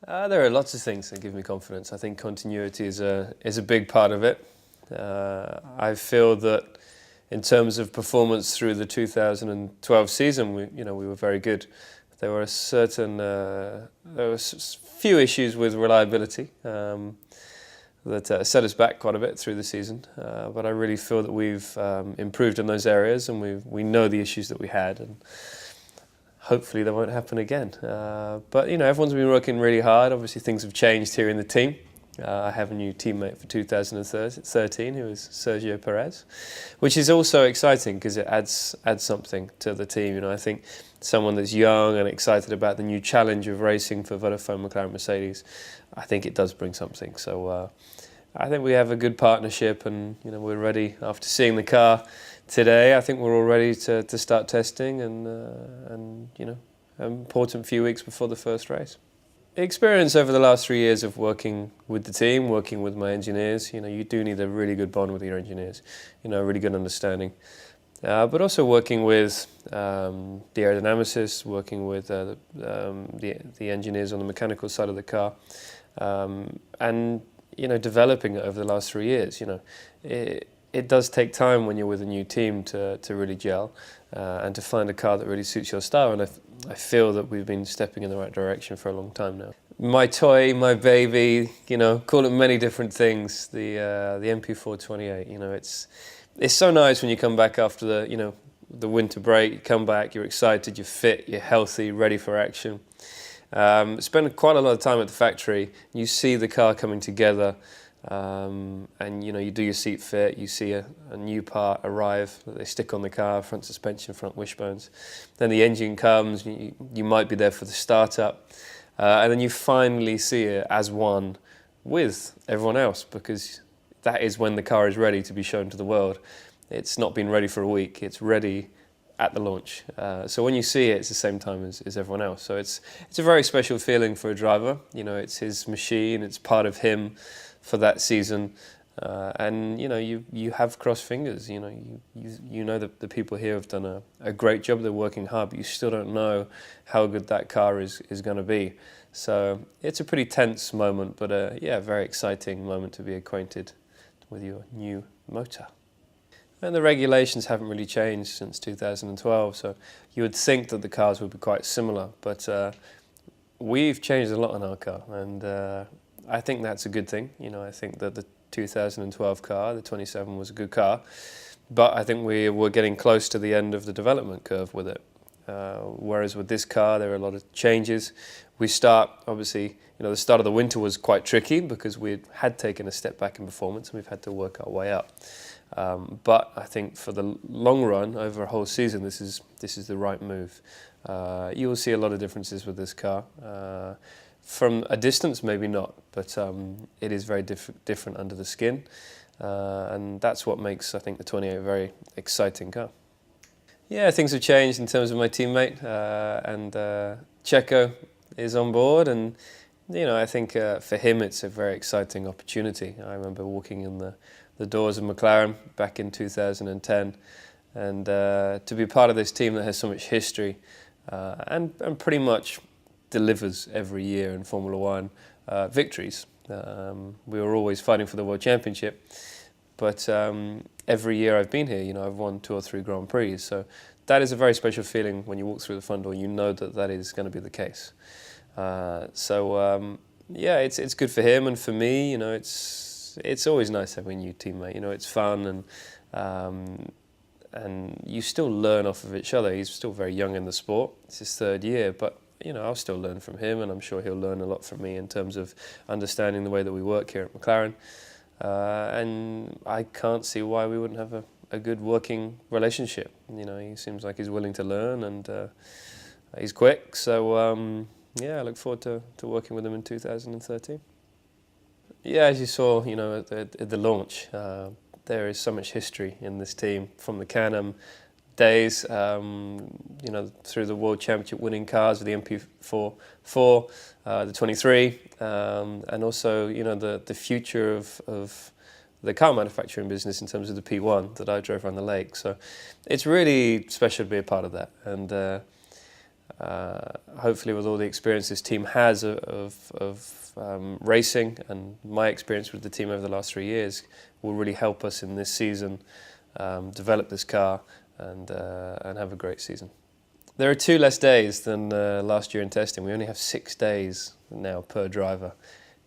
There are lots of things that give me confidence. I think continuity is a big part of it. I feel that in terms of performance through the 2012 season, we were very good. There were few issues with reliability that set us back quite a bit through the season. But I really feel that we've improved in those areas, and we know the issues that we had, and hopefully that won't happen again. But everyone's been working really hard. Obviously things have changed here in the team. I have a new teammate for 2013 who is Sergio Perez, which is also exciting because it adds something to the team. I think someone that's young and excited about the new challenge of racing for Vodafone, McLaren, Mercedes, I think it does bring something. So I think we have a good partnership, and we're ready after seeing the car today. I think we're all ready to start testing, and an important few weeks before the first race. Experience over the last 3 years of working with the team, working with my engineers. You do need a really good bond with your engineers. A really good understanding. But also working with the aerodynamicists, working with the engineers on the mechanical side of the car, and developing it over the last 3 years. It does take time when you're with a new team to really gel and to find a car that really suits your style. And I feel that we've been stepping in the right direction for a long time now. My toy, my baby, call it many different things. The MP428. It's so nice when you come back after the winter break. You come back, you're excited, you're fit, you're healthy, ready for action. Spend quite a lot of time at the factory. You see the car coming together. And you do your seat fit, you see a new part arrive that they stick on the car, front suspension, front wishbones. Then the engine comes, you might be there for the startup, and then you finally see it as one with everyone else, because that is when the car is ready to be shown to the world. It's not been ready for a week, it's ready at the launch. So when you see it, it's the same time as everyone else. So it's a very special feeling for a driver. It's his machine, it's part of him for that season, and you have crossed fingers. You know that the people here have done a great job. They're working hard, but you still don't know how good that car is going to be. So it's a pretty tense moment, but a very exciting moment to be acquainted with your new motor. And the regulations haven't really changed since 2012, so you would think that the cars would be quite similar, but we've changed a lot on our car, and I think that's a good thing. I think that the 2012 car, the 27, was a good car, but I think we were getting close to the end of the development curve with it. Whereas with this car, there are a lot of changes. Obviously, the start of the winter was quite tricky because we had taken a step back in performance and we've had to work our way up. But I think for the long run, over a whole season, this is the right move. You will see a lot of differences with this car. From a distance, maybe not, but it is very different under the skin, and that's what makes, I think, the 28 a very exciting car. Yeah, things have changed in terms of my teammate, and Checo is on board, and I think for him it's a very exciting opportunity. I remember walking in the doors of McLaren back in 2010, and to be part of this team that has so much history and pretty much delivers every year in Formula One victories. We were always fighting for the World Championship, but every year I've been here, I've won 2 or 3 Grand Prix. So that is a very special feeling when you walk through the front door. You know that is going to be the case. It's good for him, and for me, it's always nice having a new teammate. It's fun, and you still learn off of each other. He's still very young in the sport. It's his 3rd year, but I'll still learn from him, and I'm sure he'll learn a lot from me in terms of understanding the way that we work here at McLaren. And I can't see why we wouldn't have a good working relationship. He seems like he's willing to learn, and he's quick. So I look forward to working with him in 2013. Yeah, as you saw, at the launch, there is so much history in this team from the Can-Am days, through the World Championship winning cars with the MP4, the 23, and also, the future of the car manufacturing business in terms of the P1 that I drove around the lake. So it's really special to be a part of that. And hopefully with all the experience this team has of racing, and my experience with the team over the last 3 years, will really help us in this season develop this car and have a great season. There are 2 less days than last year in testing. We only have 6 days now per driver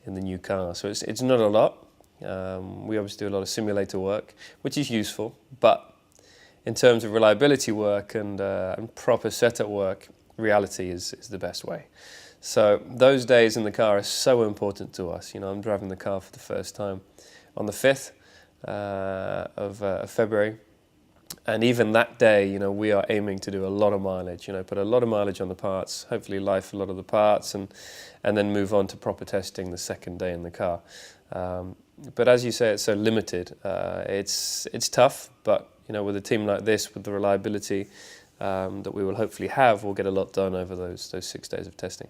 in the new car, so it's not a lot. We obviously do a lot of simulator work, which is useful, but in terms of reliability work and proper setup work, reality is the best way. So those days in the car are so important to us. You know, I'm driving the car for the first time on the 5th of February. And even that day, you know, we are aiming to do a lot of mileage, you know, put a lot of mileage on the parts, hopefully life a lot of the parts, and then move on to proper testing the second day in the car. But as you say, it's so limited. It's tough, but, you know, with a team like this, with the reliability that we will hopefully have, we'll get a lot done over those 6 days of testing.